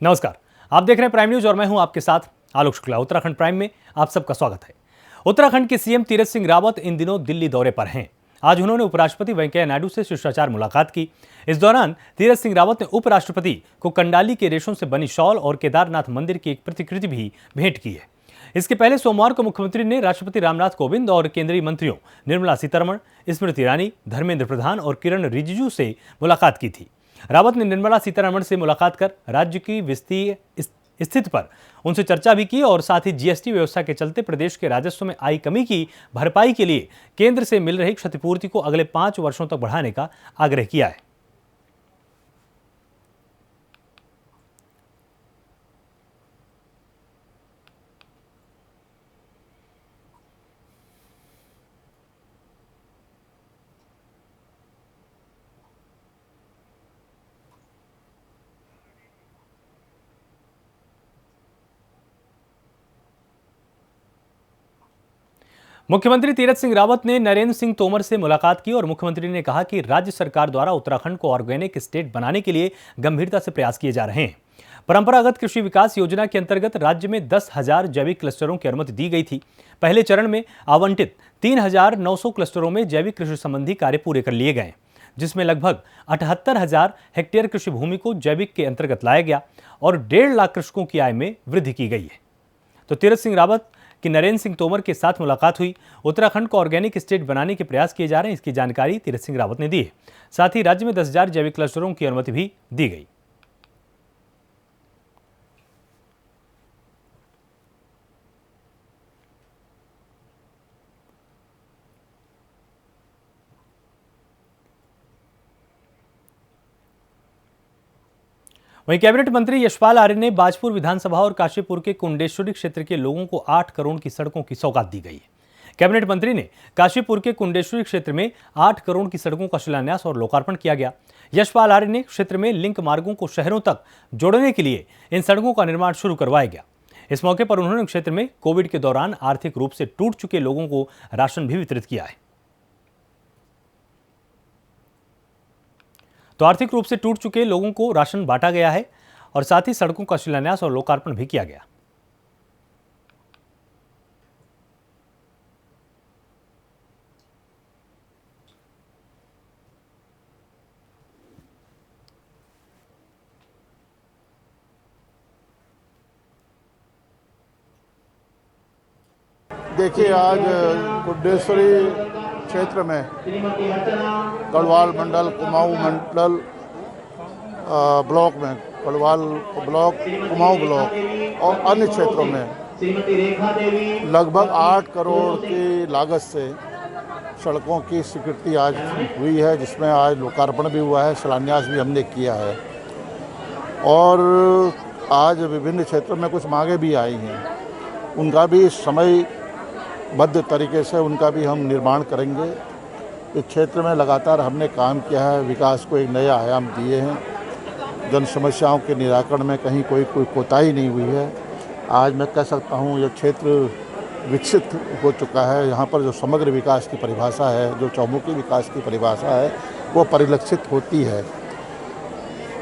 नमस्कार, आप देख रहे हैं प्राइम न्यूज और मैं हूं आपके साथ आलोक शुक्ला। उत्तराखंड प्राइम में आप सबका स्वागत है। उत्तराखंड के सीएम तीरथ सिंह रावत इन दिनों दिल्ली दौरे पर हैं। आज उन्होंने उपराष्ट्रपति वेंकैया नायडू से शिष्टाचार मुलाकात की। इस दौरान तीरथ सिंह रावत ने उपराष्ट्रपति को कंडाली के रेशों से बनी शॉल और केदारनाथ मंदिर की एक प्रतिकृति भी भेंट की है। इसके पहले सोमवार को मुख्यमंत्री ने राष्ट्रपति रामनाथ कोविंद और केंद्रीय मंत्रियों निर्मला सीतारमण, स्मृति ईरानी, धर्मेंद्र प्रधान और किरण रिजिजू से मुलाकात की थी। रावत ने निर्मला सीतारमण से मुलाकात कर राज्य की वित्तीय स्थिति पर उनसे चर्चा भी की और साथ ही जीएसटी व्यवस्था के चलते प्रदेश के राजस्व में आई कमी की भरपाई के लिए केंद्र से मिल रही क्षतिपूर्ति को अगले 5 वर्षों तक बढ़ाने का आग्रह किया है। मुख्यमंत्री तीरथ सिंह रावत ने नरेंद्र सिंह तोमर से मुलाकात की और मुख्यमंत्री ने कहा कि राज्य सरकार द्वारा उत्तराखंड को ऑर्गेनिक स्टेट बनाने के लिए गंभीरता से प्रयास किए जा रहे हैं। परंपरागत कृषि विकास योजना के अंतर्गत राज्य में 10,000 जैविक क्लस्टरों की अनुमति दी गई थी। पहले चरण में आवंटित 3,900 क्लस्टरों में जैविक कृषि संबंधी कार्य पूरे कर लिए गए, जिसमें लगभग 78,000 हेक्टेयर कृषि भूमि को जैविक के अंतर्गत लाया गया और 1.5 लाख कृषकों की आय में वृद्धि की गई है। तो तीरथ सिंह रावत कि नरेंद्र सिंह तोमर के साथ मुलाकात हुई। उत्तराखंड को ऑर्गेनिक स्टेट बनाने के प्रयास किए जा रहे हैं, इसकी जानकारी तीरथ सिंह रावत ने दी है। साथ ही राज्य में 10,000 जैविक क्लस्टरों की अनुमति भी दी गई। वहीं कैबिनेट मंत्री यशपाल आर्य ने बाजपुर विधानसभा और काशीपुर के कुंडेश्वरी क्षेत्र के लोगों को 8 करोड़ की सड़कों की सौगात दी गई है। कैबिनेट मंत्री ने काशीपुर के कुंडेश्वरी क्षेत्र में 8 करोड़ की सड़कों का शिलान्यास और लोकार्पण किया गया। यशपाल आर्य ने क्षेत्र में लिंक मार्गों को शहरों तक जोड़ने के लिए इन सड़कों का निर्माण शुरू करवाया गया। इस मौके पर उन्होंने क्षेत्र में कोविड के दौरान आर्थिक रूप से टूट चुके लोगों को राशन भी वितरित किया है। तो आर्थिक रूप से टूट चुके लोगों को राशन बांटा गया है और साथ ही सड़कों का शिलान्यास और लोकार्पण भी किया गया। देखिए, आज कुंडेश्वरी क्षेत्र में गढ़वाल मंडल, कुमाऊं मंडल ब्लॉक में, गढ़वाल ब्लॉक, कुमाऊं ब्लॉक और अन्य क्षेत्रों में लगभग 8 करोड़ की लागत से सड़कों की स्वीकृति आज हुई है, जिसमें आज लोकार्पण भी हुआ है, शिलान्यास भी हमने किया है। और आज विभिन्न क्षेत्रों में कुछ मांगे भी आई हैं, उनका भी समयबद्ध तरीके से उनका भी हम निर्माण करेंगे। इस क्षेत्र में लगातार हमने काम किया है, विकास को एक नया आयाम दिए हैं, जन समस्याओं के निराकरण में कहीं कोई कोताही नहीं हुई है। आज मैं कह सकता हूँ यह क्षेत्र विकसित हो चुका है। यहाँ पर जो समग्र विकास की परिभाषा है, जो चौमुखी विकास की परिभाषा है, वो परिलक्षित होती है।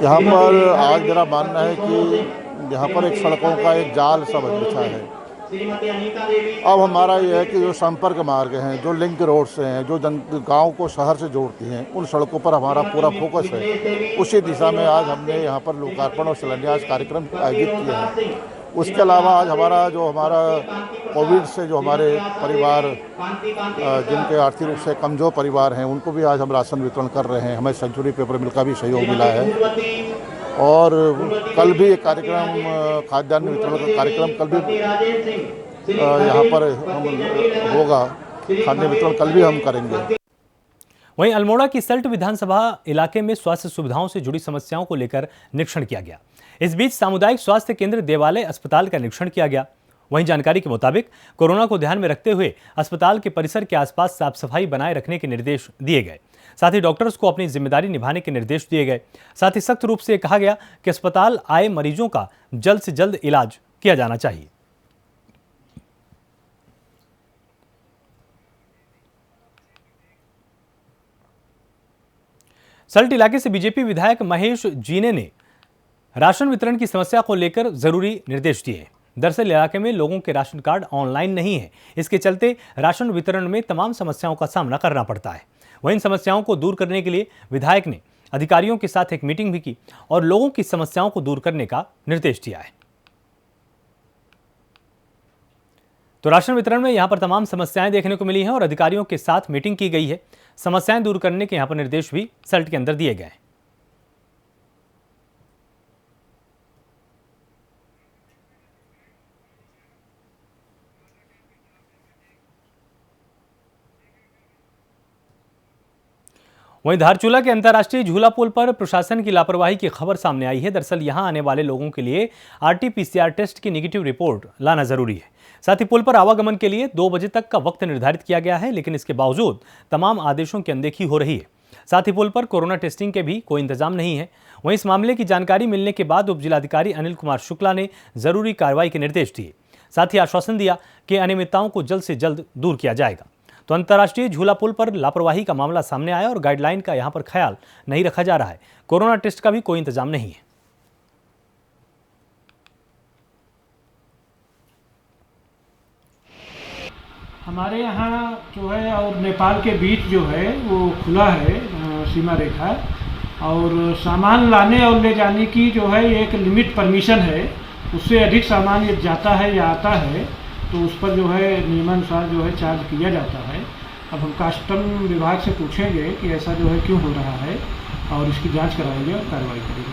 यहाँ पर आज मेरा मानना है कि यहाँ पर एक सड़कों का एक जाल सा बिछा है। अब हमारा ये है कि जो संपर्क मार्ग हैं, जो लिंक रोड्स हैं, जो गांव को शहर से जोड़ती हैं, उन सड़कों पर हमारा पूरा फोकस है। उसी दिशा में आज हमने यहाँ पर लोकार्पण और शिलान्यास कार्यक्रम आयोजित किए हैं। उसके अलावा आज हमारा कोविड से जो हमारे परिवार जिनके आर्थिक रूप से कमज़ोर परिवार हैं, उनको भी आज हम राशन वितरण कर रहे हैं। हमें सेंचुरी पेपर मिल का भी सहयोग मिला है और कल भी एक कार्यक्रम, खाद्यान्न वितरण का कार्यक्रम कल भी यहाँ पर हम होगा। खाद्य वितरण कल भी हम करेंगे। वहीं अल्मोड़ा की सल्ट विधानसभा इलाके में स्वास्थ्य सुविधाओं से जुड़ी समस्याओं को लेकर निरीक्षण किया गया। इस बीच सामुदायिक स्वास्थ्य केंद्र देवालय अस्पताल का निरीक्षण किया गया। वहीं जानकारी के मुताबिक कोरोना को ध्यान में रखते हुए अस्पताल के परिसर के आसपास साफ सफाई बनाए रखने के निर्देश दिए गए। साथ ही डॉक्टर्स को अपनी जिम्मेदारी निभाने के निर्देश दिए गए। साथ ही सख्त रूप से कहा गया कि अस्पताल आए मरीजों का जल्द से जल्द इलाज किया जाना चाहिए। सल्ट इलाके से बीजेपी विधायक महेश जीने ने राशन वितरण की समस्या को लेकर जरूरी निर्देश दिए। दरअसल इलाके में लोगों के राशन कार्ड ऑनलाइन नहीं है, इसके चलते राशन वितरण में तमाम समस्याओं का सामना करना पड़ता है। वहीं इन समस्याओं को दूर करने के लिए विधायक ने अधिकारियों के साथ एक मीटिंग भी की और लोगों की समस्याओं को दूर करने का निर्देश दिया है। तो राशन वितरण में यहां पर तमाम समस्याएं देखने को मिली हैं और अधिकारियों के साथ मीटिंग की गई है। समस्याएं दूर करने के यहां पर निर्देश भी सल्ट के अंदर दिए गए हैं। वहीं धारचूला के अंतर्राष्ट्रीय झूला पुल पर प्रशासन की लापरवाही की खबर सामने आई है। दरअसल यहां आने वाले लोगों के लिए RT-PCR टेस्ट की नेगेटिव रिपोर्ट लाना जरूरी है। साथ ही पुल पर आवागमन के लिए 2 बजे तक का वक्त निर्धारित किया गया है, लेकिन इसके बावजूद तमाम आदेशों की अनदेखी हो रही है। साथ ही पुल पर कोरोना टेस्टिंग के भी कोई इंतजाम नहीं है। वहीं इस मामले की जानकारी मिलने के बाद उप जिलाधिकारी अनिल कुमार शुक्ला ने जरूरी कार्रवाई के निर्देश दिए। साथ ही आश्वासन दिया कि अनियमितताओं को जल्द से जल्द दूर किया जाएगा। तो अंतर्राष्ट्रीय झूला पुल पर लापरवाही का मामला सामने आया और गाइडलाइन का यहां पर ख्याल नहीं रखा जा रहा है। कोरोना टेस्ट का भी कोई इंतजाम नहीं है। हमारे यहाँ जो है और नेपाल के बीच जो है वो खुला है सीमा रेखा, और सामान लाने और ले जाने की जो है एक लिमिट परमिशन है। उससे अधिक सामान यदि जाता है या आता है तो उस पर जो है नियमानुसार जो है चार्ज किया जाता है। अब हम कस्टम विभाग से पूछेंगे कि ऐसा जो है क्यों हो रहा है और इसकी जांच कराएंगे और कार्रवाई करेंगे।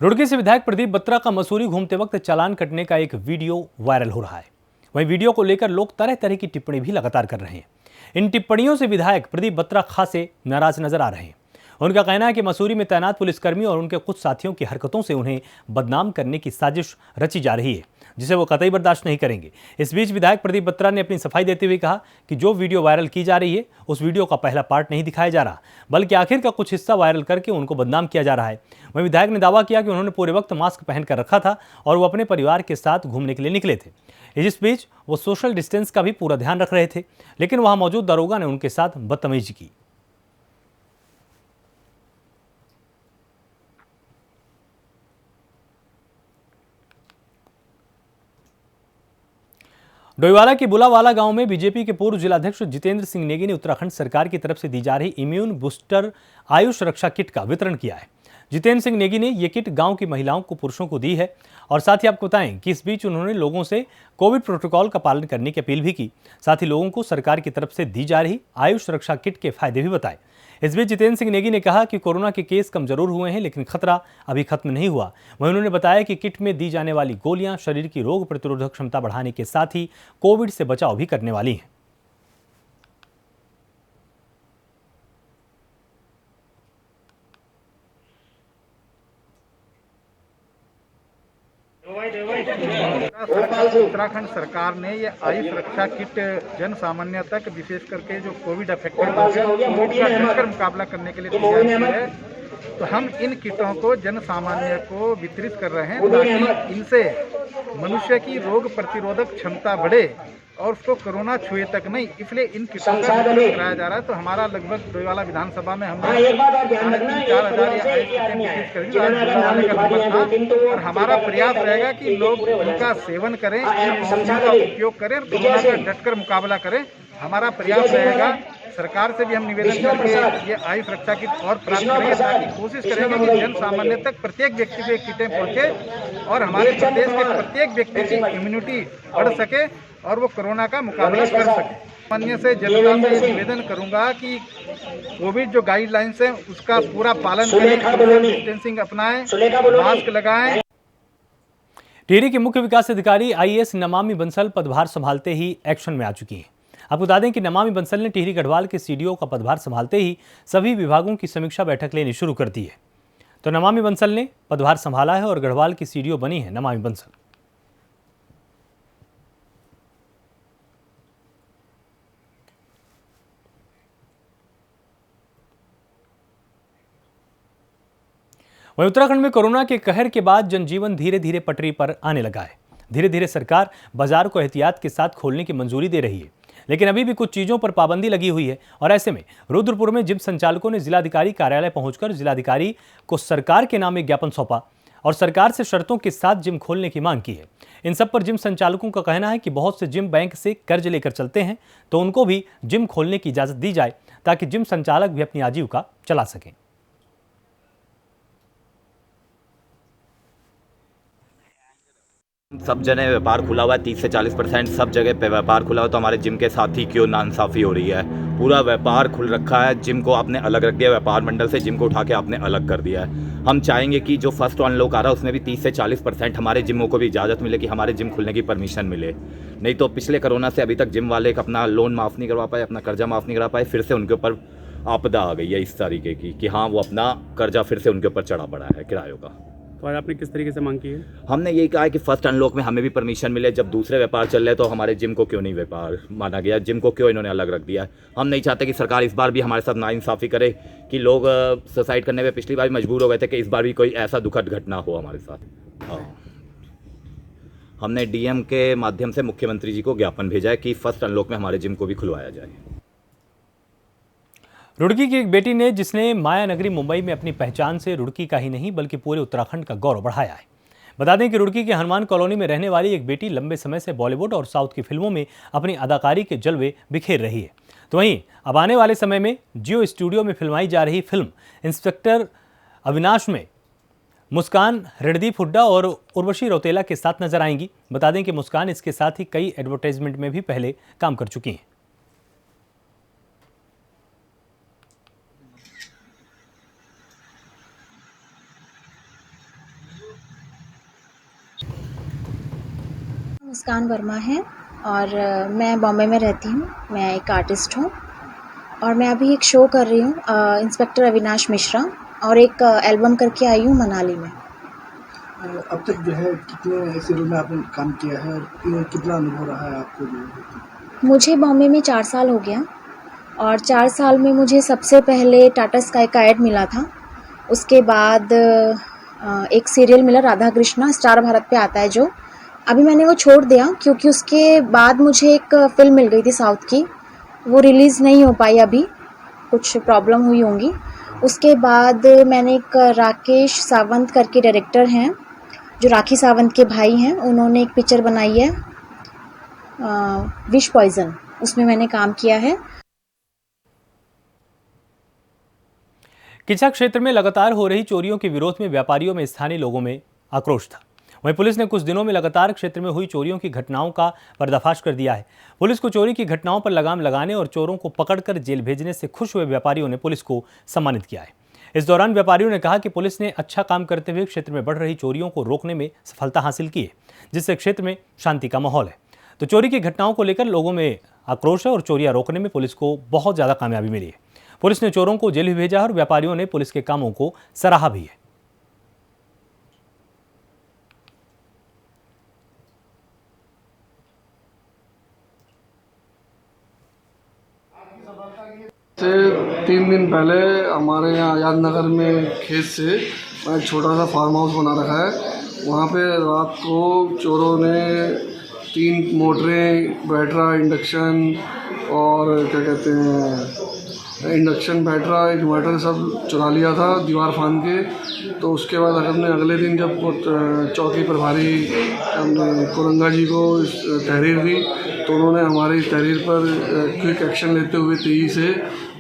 रुड़की से विधायक प्रदीप बत्रा का मसूरी घूमते वक्त चालान कटने का एक वीडियो वायरल हो रहा है। वहीं वीडियो को लेकर लोग तरह तरह की टिप्पणी भी लगातार कर रहे हैं। इन टिप्पणियों से विधायक प्रदीप बत्रा खासे नाराज नजर आ रहे हैं। उनका कहना है कि मसूरी में तैनात पुलिसकर्मी और उनके कुछ साथियों की हरकतों से उन्हें बदनाम करने की साजिश रची जा रही है, जिसे वो कतई बर्दाश्त नहीं करेंगे। इस बीच विधायक प्रदीप बत्रा ने अपनी सफाई देते हुए कहा कि जो वीडियो वायरल की जा रही है उस वीडियो का पहला पार्ट नहीं दिखाया जा रहा, बल्कि आखिर का कुछ हिस्सा वायरल करके उनको बदनाम किया जा रहा है। वहीं विधायक ने दावा किया कि उन्होंने पूरे वक्त मास्क पहनकर रखा था और वो अपने परिवार के साथ घूमने के लिए निकले थे। इस बीच वो सोशल डिस्टेंस का भी पूरा ध्यान रख रहे थे, लेकिन वहां मौजूद दरोगा ने उनके साथ बदतमीजी की। डोईवाला के बुलावाला गांव में बीजेपी के पूर्व जिलाध्यक्ष जितेंद्र सिंह नेगी ने उत्तराखंड सरकार की तरफ से दी जा रही इम्यून बूस्टर आयुष रक्षा किट का वितरण किया है। जितेंद्र सिंह नेगी ने यह किट गांव की महिलाओं को पुरुषों को दी है और साथ ही आपको बताएं कि इस बीच उन्होंने लोगों से कोविड प्रोटोकॉल का पालन करने की अपील भी की। साथ ही लोगों को सरकार की तरफ से दी जा रही आयुष रक्षा किट के फायदे भी बताए। इस बीच जितेंद्र सिंह नेगी ने कहा कि कोरोना के केस कम जरूर हुए हैं, लेकिन खतरा अभी खत्म नहीं हुआ। वहीं उन्होंने बताया कि किट में दी जाने वाली गोलियां शरीर की रोग प्रतिरोधक क्षमता बढ़ाने के साथ ही कोविड से बचाव भी करने वाली हैं। उत्तराखंड सरकार ने ये आयुष रक्षा किट जन सामान्य तक, विशेष करके जो कोविड अफेक्टेड लोग हैं, उनका डटकर मुकाबला करने के लिए तैयार की है। तो हम इन किटों को जन सामान्य को वितरित कर रहे हैं ताकि इनसे मनुष्य की रोग प्रतिरोधक क्षमता बढ़े और उसको कोरोना छुए तक नहीं, इसलिए इन किटों का वितरण कराया जा रहा है। तो हमारा लगभग डोईवाला विधानसभा में हमने 4,000 या 5,000 का और हमारा प्रयास रहेगा कि लोग इनका सेवन करें, का उपयोग करें, कोरोना का डटकर मुकाबला करें। हमारा प्रयास रहेगा। सरकार से भी हम निवेदन करके ये आयुष रक्षा किट और प्राप्त करेंगे ताकि कोशिश करेंगे कि जन सामान्य तक प्रत्येक व्यक्ति को किटें पहुंचे और हमारे प्रदेश के प्रत्येक व्यक्ति की इम्यूनिटी बढ़ सके और वो कोरोना का मुकाबला कर सके। सामान्य से जनता से निवेदन करूंगा कि कोविड जो गाइडलाइंस है उसका पूरा पालन करें, सोशल डिस्टेंसिंग अपनाएं, मास्क लगाएं। टिहरी के मुख्य विकास अधिकारी IAS नमामि बंसल पदभार संभालते ही एक्शन में आ चुकी हैं। आपको बता दें कि नमामि बंसल ने टिहरी गढ़वाल के CDO का पदभार संभालते ही सभी विभागों की समीक्षा बैठक लेनी शुरू कर दी है। तो नमामि बंसल ने पदभार संभाला है और गढ़वाल की CDO बनी है नमामि बंसल। वहीं उत्तराखंड में कोरोना के कहर के बाद जनजीवन धीरे धीरे पटरी पर आने लगा है। धीरे धीरे सरकार बाजार को एहतियात के साथ खोलने की मंजूरी दे रही है, लेकिन अभी भी कुछ चीजों पर पाबंदी लगी हुई है और ऐसे में रुद्रपुर में जिम संचालकों ने जिलाधिकारी कार्यालय पहुंचकर जिलाधिकारी को सरकार के नाम एक ज्ञापन सौंपा और सरकार से शर्तों के साथ जिम खोलने की मांग की है। इन सब पर जिम संचालकों का कहना है कि बहुत से जिम बैंक से कर्ज लेकर चलते हैं, तो उनको भी जिम खोलने की इजाजत दी जाए ताकि जिम संचालक भी अपनी आजीविका चला सकें। सब जगह व्यापार खुला हुआ है, 30 से 40% सब जगह पे व्यापार खुला हुआ है, तो हमारे जिम के साथ ही क्यों नाइंसाफ़ी हो रही है। पूरा व्यापार खुल रखा है, जिम को आपने अलग रख दिया, व्यापार मंडल से जिम को उठा के आपने अलग कर दिया है। हम चाहेंगे कि जो फर्स्ट अनलॉक आ रहा है उसमें भी 30 से 40% हमारे जिमों को भी इजाज़त मिले कि हमारे जिम खुलने की परमिशन मिले। नहीं तो पिछले कोरोना से अभी तक जिम वाले अपना लोन माफ़ नहीं करवा पाए, अपना कर्जा माफ़ नहीं करवा पाए, फिर से उनके ऊपर आपदा आ गई है इस तरीके की कि हाँ वो अपना कर्जा फिर से उनके ऊपर चढ़ा पड़ा है किरायों का। तो आज आपने किस तरीके से मांग की है? हमने यही कहा है कि फर्स्ट अनलॉक में हमें भी परमिशन मिले, जब दूसरे व्यापार चल रहे तो हमारे जिम को क्यों नहीं व्यापार माना गया, जिम को क्यों इन्होंने अलग रख दिया है। हम नहीं चाहते कि सरकार इस बार भी हमारे साथ नाइंसाफ़ी करे कि लोग सुसाइड करने में पिछली बार भी मजबूर हो गए थे, कि इस बार भी कोई ऐसा दुखद घटना हो हमारे साथ। हमने डीएम के माध्यम से मुख्यमंत्री जी को ज्ञापन भेजा है कि फर्स्ट अनलॉक में हमारे जिम को भी खुलवाया जाए। रुड़की की एक बेटी ने, जिसने माया नगरी मुंबई में अपनी पहचान से रुड़की का ही नहीं बल्कि पूरे उत्तराखंड का गौरव बढ़ाया है। बता दें कि रुड़की के हनुमान कॉलोनी में रहने वाली एक बेटी लंबे समय से बॉलीवुड और साउथ की फिल्मों में अपनी अदाकारी के जलवे बिखेर रही है। तो वहीं अब आने वाले समय में जियो स्टूडियो में फिल्माई जा रही फिल्म इंस्पेक्टर अविनाश में मुस्कान रणदीप हुड्डा और उर्वशी रौतेला के साथ नजर आएंगी। बता दें कि मुस्कान इसके साथ ही कई एडवर्टाइजमेंट में भी पहले काम कर चुकी हैं। मुस्कान वर्मा है और मैं बॉम्बे में रहती हूँ। मैं एक आर्टिस्ट हूँ और मैं अभी एक शो कर रही हूँ इंस्पेक्टर अविनाश मिश्रा, और एक एल्बम करके आई हूँ मनाली में। अब तक जो है कितने ऐसे रोल में आपने काम किया है और कितना अनुभव रहा है आपको? मुझे बॉम्बे में 4 साल हो गया और 4 साल में मुझे सबसे पहले टाटा स्काई का ऐड मिला था। उसके बाद एक सीरियल मिला राधा कृष्णा, स्टार भारत पे आता है जो, अभी मैंने वो छोड़ दिया क्योंकि उसके बाद मुझे एक फिल्म मिल गई थी साउथ की, वो रिलीज़ नहीं हो पाई, अभी कुछ प्रॉब्लम हुई होंगी। उसके बाद मैंने एक राकेश सावंत करके डायरेक्टर हैं जो राखी सावंत के भाई हैं, उन्होंने एक पिक्चर बनाई है विश पॉइजन, उसमें मैंने काम किया है। किचा क्षेत्र में लगातार हो रही चोरियों के विरोध में व्यापारियों में स्थानीय लोगों में आक्रोश था। वहीं पुलिस ने कुछ दिनों में लगातार क्षेत्र में हुई चोरियों की घटनाओं का पर्दाफाश कर दिया है। पुलिस को चोरी की घटनाओं पर लगाम लगाने और चोरों को पकड़कर जेल भेजने से खुश हुए व्यापारियों ने पुलिस को सम्मानित किया है। इस दौरान व्यापारियों ने कहा कि पुलिस ने अच्छा काम करते हुए क्षेत्र में बढ़ रही चोरियों को रोकने में सफलता हासिल की है, जिससे क्षेत्र में शांति का माहौल है। तो चोरी की घटनाओं को लेकर लोगों में आक्रोश है और चोरियां रोकने में पुलिस को बहुत ज़्यादा कामयाबी मिली है। पुलिस ने चोरों को जेल भी भेजा और व्यापारियों ने पुलिस के कामों को सराहा भी है। से 3 दिन पहले हमारे यहाँ आजाद नगर में खेत से एक छोटा सा फार्म हाउस बना रखा है। वहाँ पे रात को चोरों ने 3 मोटरें, बैटरा, इंडक्शन और क्या कहते हैं इंडक्शन, बैटरा, इन्वर्टर सब चुरा लिया था दीवार फांद के। तो उसके बाद हमने अगले दिन जब चौकी प्रभारी हमने कोरंगा जी को तहरीर दी तो उन्होंने हमारी तहरीर पर क्विक एक्शन लेते हुए तेज़ी से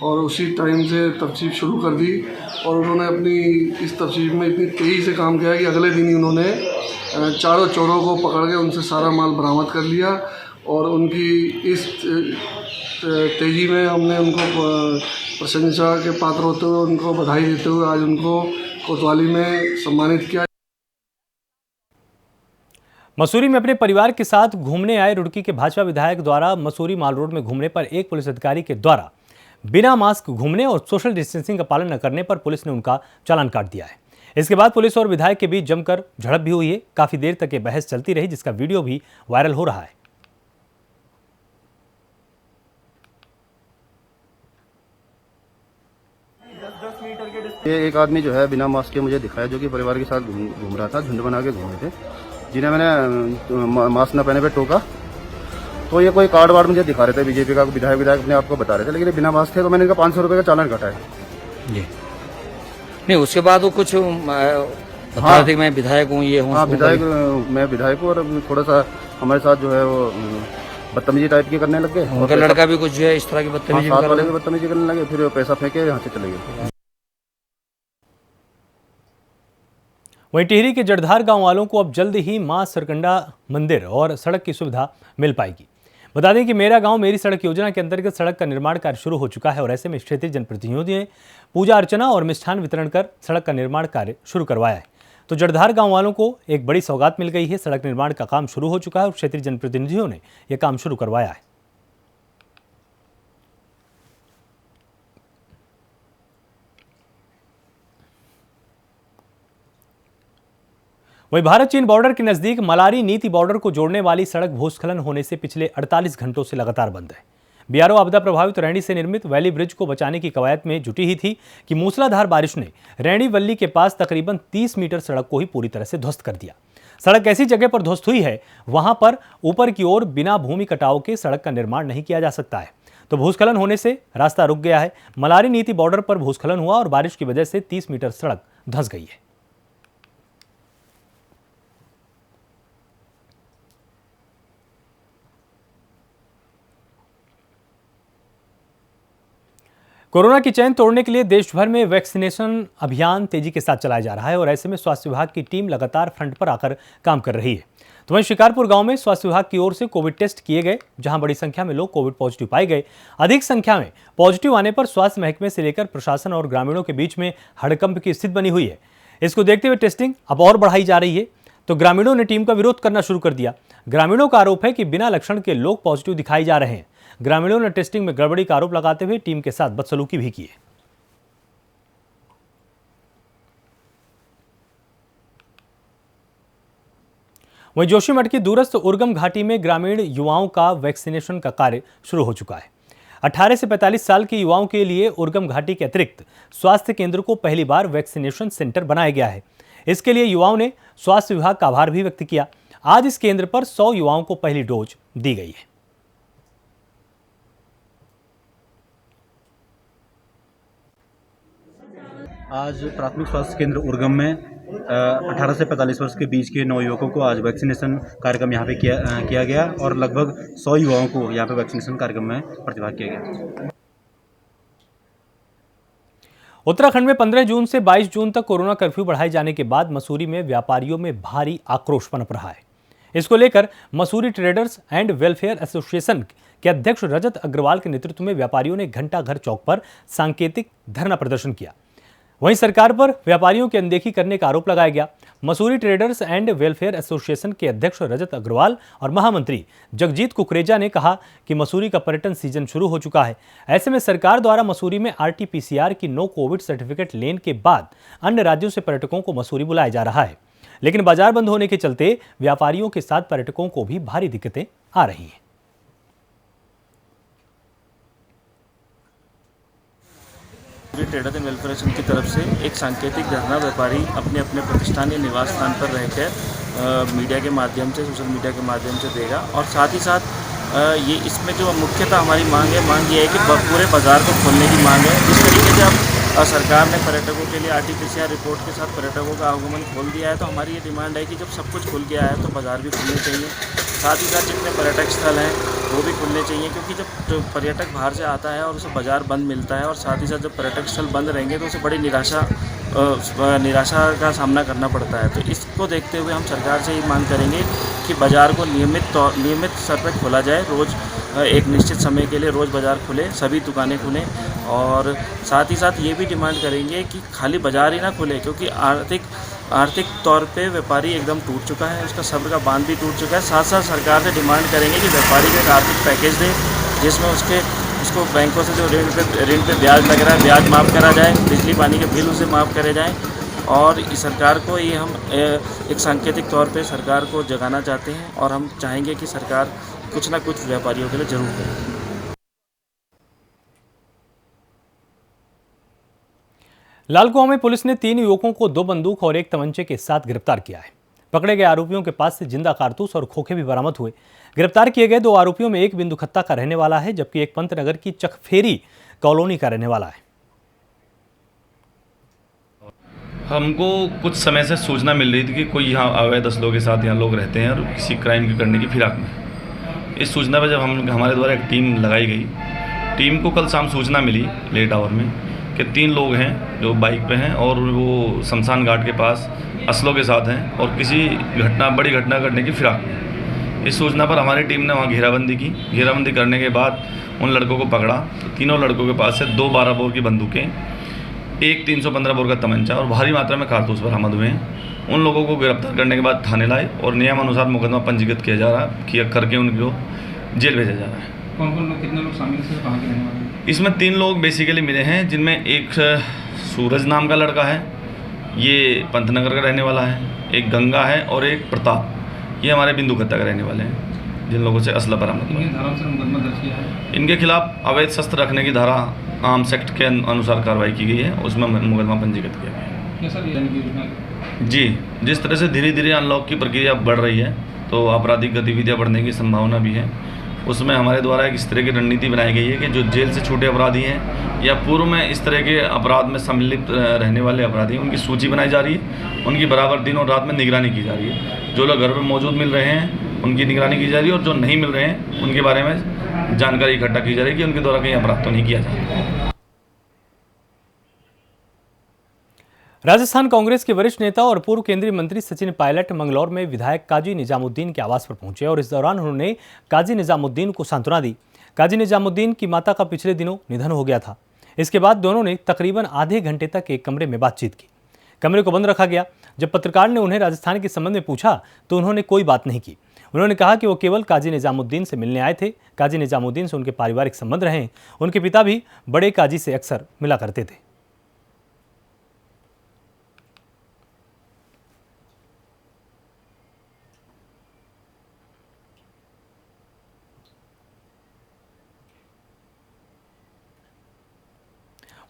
और उसी टाइम से तफ्तीश शुरू कर दी। और उन्होंने अपनी इस तफ्तीश में इतनी तेज़ी से काम किया कि अगले दिन ही उन्होंने 4 चोरों को पकड़ के उनसे सारा माल बरामद कर लिया। और उनकी इस तेज़ी में हमने उनको प्रशंसा के पात्र होते हुए उनको बधाई देते हुए आज उनको कोतवाली में सम्मानित किया। मसूरी में अपने परिवार के साथ घूमने आए रुड़की के भाजपा विधायक द्वारा मसूरी माल रोड में घूमने पर एक पुलिस अधिकारी के द्वारा बिना मास्क घूमने और सोशल डिस्टेंसिंग का पालन न करने पर पुलिस ने उनका चालान काट दिया है। इसके बाद पुलिस और विधायक के बीच जमकर झड़प भी हुई है। काफी देर तक ये बहस चलती रही, जिसका वीडियो भी वायरल हो रहा है। ये एक आदमी जो है बिना मास्क के मुझे दिखाया, जो कि परिवार के साथ घूम रहा था, झुंड बना के घूम रहे थे, जिन्हें मैंने मास्क न पहने पे टोका तो ये कोई कार्ड वार्ड मुझे दिखा रहे थे, बीजेपी का विधायक अपने आप को बता रहे थे, लेकिन ये बिना मास्क थे, तो मैंने इनका 500 रुपये का चालान काटा है जी। नहीं, उसके बाद वो कुछ बता रहे थे कि मैं विधायक हूँ, ये हूँ। हाँ, मैं विधायक हूँ, और थोड़ा सा हमारे साथ जो है वो बदतमीजी टाइप की करने लग गए। उनका लड़का भी कुछ जो है इस तरह की बदतमीजी करने लगे, फिर पैसा फेंके, यहाँ से चले गए। वहीं टिहरी के जड़धार गांव वालों को अब जल्द ही मां सरकंडा मंदिर और सड़क की सुविधा मिल पाएगी। बता दें कि मेरा गांव मेरी सड़क योजना के अंतर्गत सड़क का निर्माण कार्य शुरू हो चुका है और ऐसे में क्षेत्रीय जनप्रतिनिधियों ने पूजा अर्चना और मिष्ठान वितरण कर सड़क का निर्माण कार्य शुरू करवाया है। तो जड़धार गांव वालों को एक बड़ी सौगात मिल गई है। सड़क निर्माण का काम शुरू हो चुका है और क्षेत्रीय जनप्रतिनिधियों ने यह काम शुरू करवाया है। वहीं भारत चीन बॉर्डर के नजदीक मलारी नीति बॉर्डर को जोड़ने वाली सड़क भूस्खलन होने से पिछले 48 घंटों से लगातार बंद है। बीआरओ आपदा प्रभावित रैणी से निर्मित वैली ब्रिज को बचाने की कवायद में जुटी ही थी कि मूसलाधार बारिश ने रैणी वल्ली के पास तकरीबन 30 मीटर सड़क को ही पूरी तरह से ध्वस्त कर दिया। सड़क ऐसी जगह पर ध्वस्त हुई है वहां पर ऊपर की ओर बिना भूमि कटाव के सड़क का निर्माण नहीं किया जा सकता है। तो भूस्खलन होने से रास्ता रुक गया है। मलारी नीति बॉर्डर पर भूस्खलन हुआ और बारिश की वजह से 30 मीटर सड़क धंस गई है। कोरोना की चैन तोड़ने के लिए देश भर में वैक्सीनेशन अभियान तेजी के साथ चलाया जा रहा है और ऐसे में स्वास्थ्य विभाग की टीम लगातार फ्रंट पर आकर काम कर रही है। तो वहीं शिकारपुर गांव में स्वास्थ्य विभाग की ओर से कोविड टेस्ट किए गए, जहां बड़ी संख्या में लोग कोविड पॉजिटिव पाए गए। अधिक संख्या में पॉजिटिव आने पर स्वास्थ्य महकमे से लेकर प्रशासन और ग्रामीणों के बीच में हड़कंप की स्थिति बनी हुई है। इसको देखते हुए टेस्टिंग अब और बढ़ाई जा रही है। तो ग्रामीणों ने टीम का विरोध करना शुरू कर दिया। ग्रामीणों का आरोप है कि बिना लक्षण के लोग पॉजिटिव दिखाई जा रहे हैं। ग्रामीणों ने टेस्टिंग में गड़बड़ी का आरोप लगाते हुए टीम के साथ बदसलूकी भी की है। वहीं जोशीमठ की दूरस्थ उर्गम घाटी में ग्रामीण युवाओं का वैक्सीनेशन का कार्य शुरू हो चुका है। 18 से 45 साल के युवाओं के लिए उर्गम घाटी के अतिरिक्त स्वास्थ्य केंद्र को पहली बार वैक्सीनेशन सेंटर बनाया गया है। इसके लिए युवाओं ने स्वास्थ्य विभाग का आभार भी व्यक्त किया। आज इस केंद्र पर 100 युवाओं को पहली डोज दी गई है। आज प्राथमिक स्वास्थ्य केंद्र उर्गम में 18 से 45 वर्ष के बीच के 9 युवकों को आज वैक्सीनेशन कार्यक्रम यहाँ पे किया गया और लगभग 100 युवाओं को यहाँ पे वैक्सीनेशन कार्यक्रम में प्रतिभाग किया गया। उत्तराखंड में 15 जून से 22 जून तक कोरोना कर्फ्यू बढ़ाए जाने के बाद मसूरी में व्यापारियों में भारी आक्रोश पनप रहा है। इसको लेकर Mussoorie traders and welfare association के अध्यक्ष रजत अग्रवाल के नेतृत्व में व्यापारियों ने घंटाघर चौक पर सांकेतिक धरना प्रदर्शन किया। वहीं सरकार पर व्यापारियों की अनदेखी करने का आरोप लगाया गया। Mussoorie traders and welfare association के अध्यक्ष रजत अग्रवाल और महामंत्री जगजीत कुकरेजा ने कहा कि मसूरी का पर्यटन सीजन शुरू हो चुका है। ऐसे में सरकार द्वारा मसूरी में RT-PCR की नो कोविड सर्टिफिकेट लेन के बाद अन्य राज्यों से पर्यटकों को मसूरी बुलाया जा रहा है, लेकिन बाजार बंद होने के चलते व्यापारियों के साथ पर्यटकों को भी भारी दिक्कतें आ रही हैं। ट्रेडर्स एंड वेलफेयर एसोसिएशन की तरफ से एक सांकेतिक धरना व्यापारी अपने अपने प्रतिष्ठान या निवास स्थान पर रहकर मीडिया के माध्यम से, सोशल मीडिया के माध्यम से देगा। और साथ ही साथ ये इसमें जो मुख्यतः हमारी मांग ये है कि पूरे बाजार को खोलने की मांग है। जिस तरीके से अब सरकार ने पर्यटकों के लिए RT-PCR रिपोर्ट के साथ पर्यटकों का आगमन खोल दिया है, तो हमारी ये डिमांड है कि जब सब कुछ खुल गया है तो बाजार भी खुलने चाहिए। साथ ही साथ जितने पर्यटक स्थल हैं वो भी खुलने चाहिए, क्योंकि जब पर्यटक बाहर से आता है और उसे बाज़ार बंद मिलता है और साथ ही साथ जब पर्यटक स्थल बंद रहेंगे तो उसे बड़ी निराशा का सामना करना पड़ता है। तो इसको देखते हुए हम सरकार से ये मांग करेंगे कि बाज़ार को नियमित स्तर पर खोला जाए। रोज़ एक निश्चित समय के लिए रोज़ बाज़ार खुले, सभी दुकानें खुलें। और साथ ही साथ ये भी डिमांड करेंगे कि खाली बाज़ार ही ना खुले, क्योंकि आर्थिक तौर पे व्यापारी एकदम टूट चुका है, उसका सब्र का बांध भी टूट चुका है। साथ साथ सरकार से डिमांड करेंगे कि व्यापारी को एक आर्थिक पैकेज दे, जिसमें उसको बैंकों से जो ऋण पे ब्याज लग रहा है ब्याज माफ़ करा जाए, बिजली पानी के बिल उसे माफ़ करे जाएँ। और सरकार को ये हम एक सांकेतिक तौर पे सरकार को जगाना चाहते हैं और हम चाहेंगे कि सरकार कुछ ना कुछ व्यापारियों के लिए जरूर करे। लालकुआं में पुलिस ने 3 युवकों को 2 बंदूक और 1 तमंचे के साथ गिरफ्तार किया है। पकड़े गए आरोपियों के पास से जिंदा कारतूस और खोखे भी बरामद हुए। गिरफ्तार किए गए 2 आरोपियों में एक बिंदु खत्ता का रहने वाला है, जबकि एक पंतनगर की चकफेरी कॉलोनी का रहने वाला है। हमको कुछ समय से सूचना मिल रही थी कि कोई यहाँ अवैध असलों के साथ यहाँ लोग रहते हैं और किसी क्राइम करने की फिराक में। इस सूचना पर जब हमारे द्वारा एक टीम लगाई गई, टीम को कल शाम सूचना मिली लेट आवर में कि 3 लोग हैं जो बाइक पे हैं और वो शमशान घाट के पास असलों के साथ हैं और किसी बड़ी घटना करने की फिराक में। इस सूचना पर हमारी टीम ने वहाँ घेराबंदी की। घेराबंदी करने के बाद उन लड़कों को पकड़ा। तो तीनों लड़कों के पास से 2 12 बोर की बंदूकें, एक 315 बोर का तमंचा और भारी मात्रा में कारतूस बरामद हुए हैं। उन लोगों को गिरफ्तार करने के बाद थाने लाए और नियमानुसार मुकदमा पंजीकृत किया करके उनको जेल भेजा जा रहा है। कौन लोग, कितने लोग शामिल हैं, कहाँ के रहने वाले हैं? इसमें 3 लोग बेसिकली मिले हैं, जिनमें एक सूरज नाम का लड़का है, ये पंतनगर का रहने वाला है, एक गंगा है और एक प्रताप, ये हमारे बिंदु खत्ता का रहने वाले हैं, जिन लोगों से असला बरामद हुआ। धारा से मुकदमा दर्ज किया है। इनके खिलाफ अवैध शस्त्र रखने की धारा आर्म्स एक्ट के अनुसार कार्रवाई की गई है, उसमें मुकदमा पंजीकृत किया गया है। जी, जिस तरह से धीरे धीरे अनलॉक की प्रक्रिया बढ़ रही है तो आपराधिक गतिविधियां बढ़ने की संभावना भी है। उसमें हमारे द्वारा एक इस तरह की रणनीति बनाई गई है कि जो जेल से छूटे अपराधी हैं या पूर्व में इस तरह के अपराध में सम्मिलित रहने वाले अपराधी हैं, उनकी सूची बनाई जा रही है, उनकी बराबर दिन और रात में निगरानी की जा रही है। जो लोग घर पर मौजूद मिल रहे हैं उनकी निगरानी की जा रही है और जो नहीं मिल रहे हैं उनके बारे में जानकारी इकट्ठा की जा रही है कि उनके द्वारा कहीं अपराध तो नहीं किया जा रहा है। राजस्थान कांग्रेस के वरिष्ठ नेता और पूर्व केंद्रीय मंत्री सचिन पायलट मंगलौर में विधायक काजी निजामुद्दीन के आवास पर पहुंचे और इस दौरान उन्होंने काजी निजामुद्दीन को सांत्वना दी। काजी निजामुद्दीन की माता का पिछले दिनों निधन हो गया था। इसके बाद दोनों ने तकरीबन आधे घंटे तक एक कमरे में बातचीत की। कमरे को बंद रखा गया। जब पत्रकार ने उन्हें राजस्थान के संबंध में पूछा तो उन्होंने कोई बात नहीं की। उन्होंने कहा कि वो केवल काजी निजामुद्दीन से मिलने आए थे। काजी निजामुद्दीन से उनके पारिवारिक संबंध रहे। उनके पिता भी बड़े काजी से अक्सर मिला करते थे।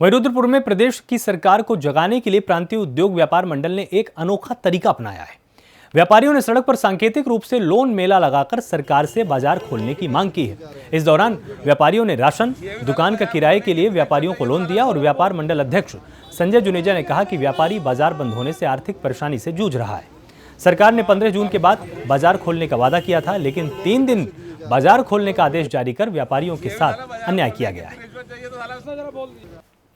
वहीं रुद्रपुर में प्रदेश की सरकार को जगाने के लिए प्रांतीय उद्योग व्यापार मंडल ने एक अनोखा तरीका अपनाया है। व्यापारियों ने सड़क पर सांकेतिक रूप से लोन मेला लगाकर सरकार से बाजार खोलने की मांग की है। इस दौरान व्यापारियों ने राशन, दुकान का किराए के लिए व्यापारियों को लोन दिया और व्यापार मंडल अध्यक्ष संजय जुनेजा ने कहा कि व्यापारी बाजार बंद होने से आर्थिक परेशानी से जूझ रहा है। सरकार ने 15 जून के बाद बाजार खोलने का वादा किया था, लेकिन 3 दिन बाजार खोलने का आदेश जारी कर व्यापारियों के साथ अन्याय किया गया है।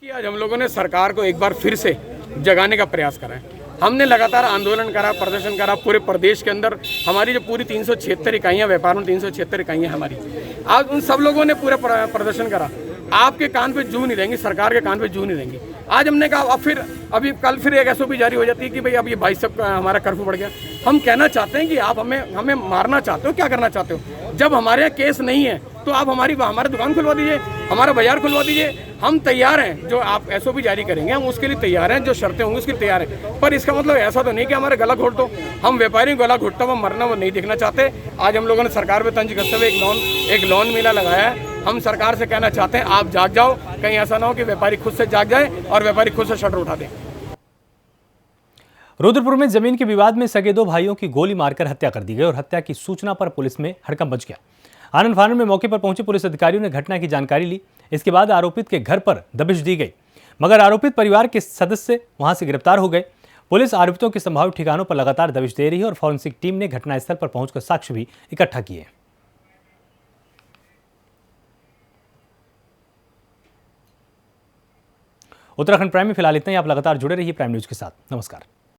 आज हम लोगों ने सरकार को एक बार फिर से जगाने का प्रयास करा है। हमने लगातार आंदोलन करा, प्रदर्शन करा पूरे प्रदेश के अंदर। हमारी जो पूरी 376 इकाइयाँ, व्यापार में 376 इकाइयाँ हमारी, आज उन सब लोगों ने पूरा प्रदर्शन करा। आपके कान पे जू नहीं रहेंगी, सरकार के कान पे जू नहीं रहेंगी। आज हमने कहा अब अभी कल फिर एक SOP जारी हो जाती है कि भाई अब ये 22 तक हमारा कर्फ्यू बढ़ गया। हम कहना चाहते हैं कि आप हमें मारना चाहते हो, क्या करना चाहते हो? जब हमारे यहाँ केस नहीं है तो आप हमारी दुकान खुलवा दीजिए, हमारा बाजार खुलवा दीजिए। हम तैयार हैं, जो आप SOP जारी करेंगे हम उसके लिए तैयार हैं, जो शर्तें होंगी उसके लिए तैयार हैं। पर इसका मतलब ऐसा तो नहीं कि हमारा गला घोट दो। हम व्यापारी गला घोटता हुआ मरना वो नहीं देखना चाहते। आज हम लोगों ने सरकार पे तंज कसते हुए एक लोन मेला लगाया है। हम सरकार से कहना चाहते हैं आप जाग जाओ, कहीं ऐसा ना हो कि व्यापारी खुद से जाग जाए और व्यापारी खुद से शटर उठा दें। रुद्रपुर में जमीन के विवाद में सगे 2 भाइयों की गोली मारकर हत्या कर दी गई और हत्या की सूचना पर पुलिस में हड़कंप मच गया। आनंद फानन में मौके पर पहुंचे पुलिस अधिकारियों ने घटना की जानकारी ली। इसके बाद आरोपित के घर पर दबिश दी गई, मगर आरोपित परिवार के सदस्य वहां से गिरफ्तार हो गए। पुलिस आरोपितों के संभावित ठिकानों पर लगातार दबिश दे रही है और फॉरेंसिक टीम ने घटनास्थल पर पहुंचकर साक्ष्य भी इकट्ठा किए। उत्तराखंड प्राइम में फिलहाल इतना ही। आप लगातार जुड़े रहिए प्राइम न्यूज के साथ। नमस्कार।